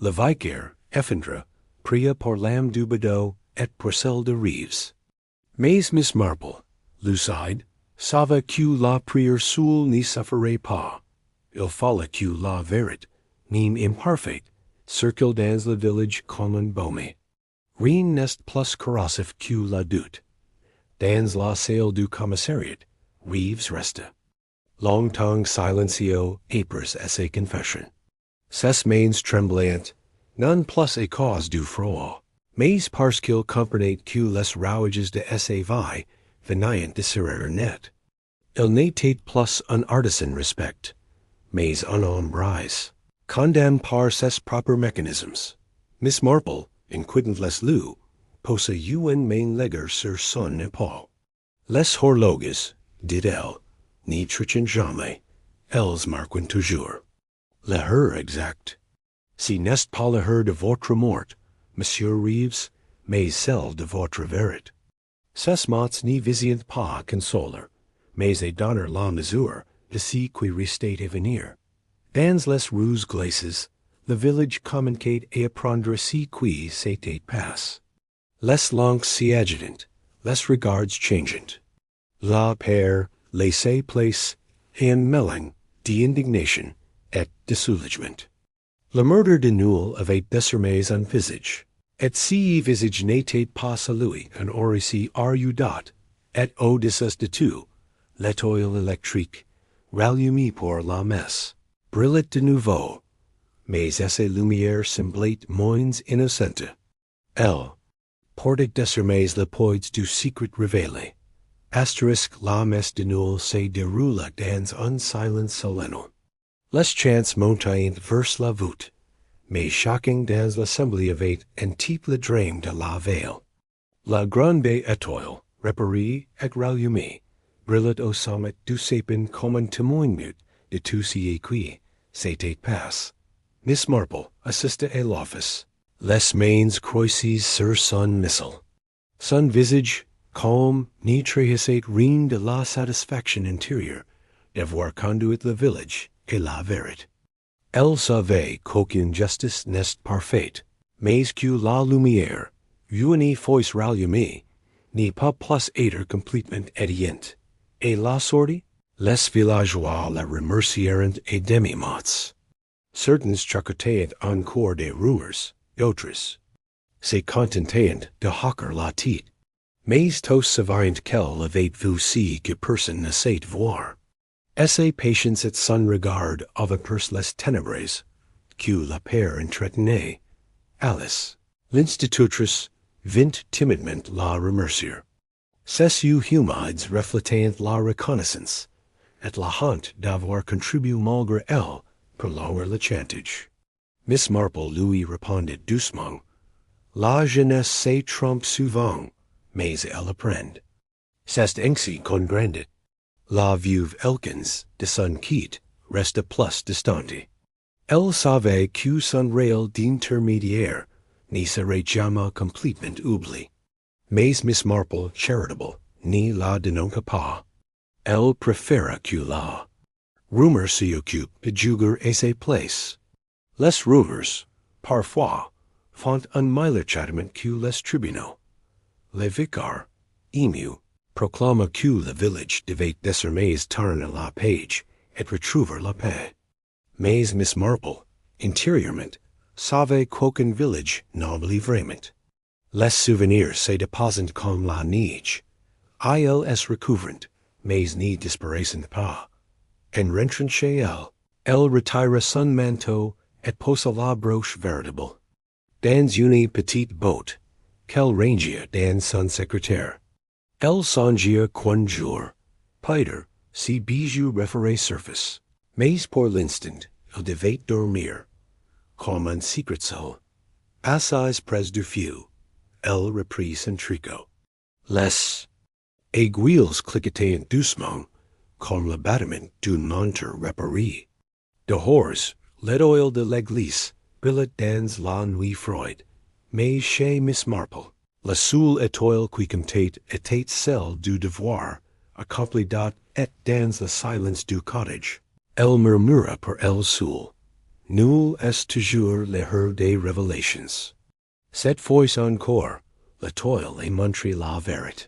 le vicaire, effondré, pria pour l'âme du bedeau et pour celle de Reeves. Mais Miss Marple, lucide, savait que la prière seule n'y suffirait pas. Il fallait que la vérité, même imparfaite, circule dans le village comme un baume. Rien n'est plus corrosif que la doute. Dans la salle du commissariat, Reeves resta. Longtemps silencieux, épris à ses confessions. Ses mains tremblantes, non plus à cause du froid, mais parce qu'il comprenait que les rouages de sa vie venaient de serrer net. Il n'était plus un artisan respect, mais un homme brise, condamné par ses propres mécanismes. Miss Marple, en quittant les lieux, posa une main léger sur son épaule. Les horloges, dit-elle, n'y trichent jamais, elles marquent toujours. L'heure exacte. Si n'est pas l'heure de votre mort, Monsieur Reeves, mais celle de votre vérité. Ces mots n'y visent pas consoler, mais et donner la mesure si qui restate avenir. Dans les rues glaces, the village communicate et apprendre si qui s'était passe. Les langues s'y agitant, les regards changeant. La père, laissez place, and mêling, d'indignation, et de soulagement. Le murder de Noël avait désormais un visage, et si visage n'était pas à lui, un orici arjudat, et au-dessus de tout, l'étoile électrique, rallumée pour la messe, brillait de nouveau, mais ces lumières semblaient moins innocentes. Elle portait désormais le poids du secret révélé. Asterisk la messe de Noël se déroula dans un silence solennel. Les chants montaient vers la voûte, mais chacun dans l'assemblée avait un type le drame de la veille. La grande étoile, réparée et rallumée, brillait au sommet du sapin comme un témoin mute de tout ce qui s'était passé. Miss Marple assistait à l'office, les mains croisées sur son missile. Son visage, calme, n'y trahissait rien de la satisfaction intérieure d'avoir conduit le village et la vérité. Elle savait qu'aucune justice n'est parfaite, mais que la lumière, une fois rallumée, n'est pas plus être complètement éteinte. Et la sortie? Les villageois la remercièrent et demi-mots. Certains chacotèrent encore des rumeurs, d'autres se contentèrent de hoquer la tête. Mais tous savaient qu'elle avait vu si que personne ne sait voir. Essa patience et son regard avaient percé les ténèbres que la père entretenait. Alice, l'institutrice, vint timidement la remercier. Ses yeux humides reflétaient la reconnaissance, et la honte d'avoir contribué malgré elle pour lower le chantage. Miss Marple lui répondit doucement, La jeunesse se trompe souvent, mais elle apprend. C'est ainsi qu'on grandit. La veuve Elkins, de son quitte, resta plus distante. Elle savait que son réel d'intermédiaire ne serait jamais complètement oublié. Mais Miss Marple, charitable, ne la dénonça pas. Elle préféra que la rumeur s'y occupe de juger à sa place. Les rumeurs, parfois, font un meilleur châtiment que les tribunaux. Le vicaire, ému, proclama que le village devait désormais tourner la page et retrouver la paix. Mais Miss Marple, intérieurement, savait qu'aucun village n'oublie vraiment. Les souvenirs se déposent comme la neige. Elle est recouvrante, mais n'y disparaissent pas. En rentrant chez elle retira son manteau et posa la broche véritable. Dans une petite botte, qu'elle rangia dans son secrétaire. Elle songia qu'un jour, Peter, si bijoux referaient surface. Mais pour l'instant, elle devait dormir. Comme un secret soul. Assise près du feu, elle reprit son tricot. Les aiguilles cliquetaient doucement, comme le battement d'une montre réparée. Dehors, l'étoile de l'église brillait dans la nuit froide, mais chez Miss Marple, la seule étoile qui comptait était celle du devoir, accompli et dans le silence du cottage. Elle murmura pour elle seule. Nul est toujours l'heure des révélations. Cette fois encore, l'étoile a montré la vérité.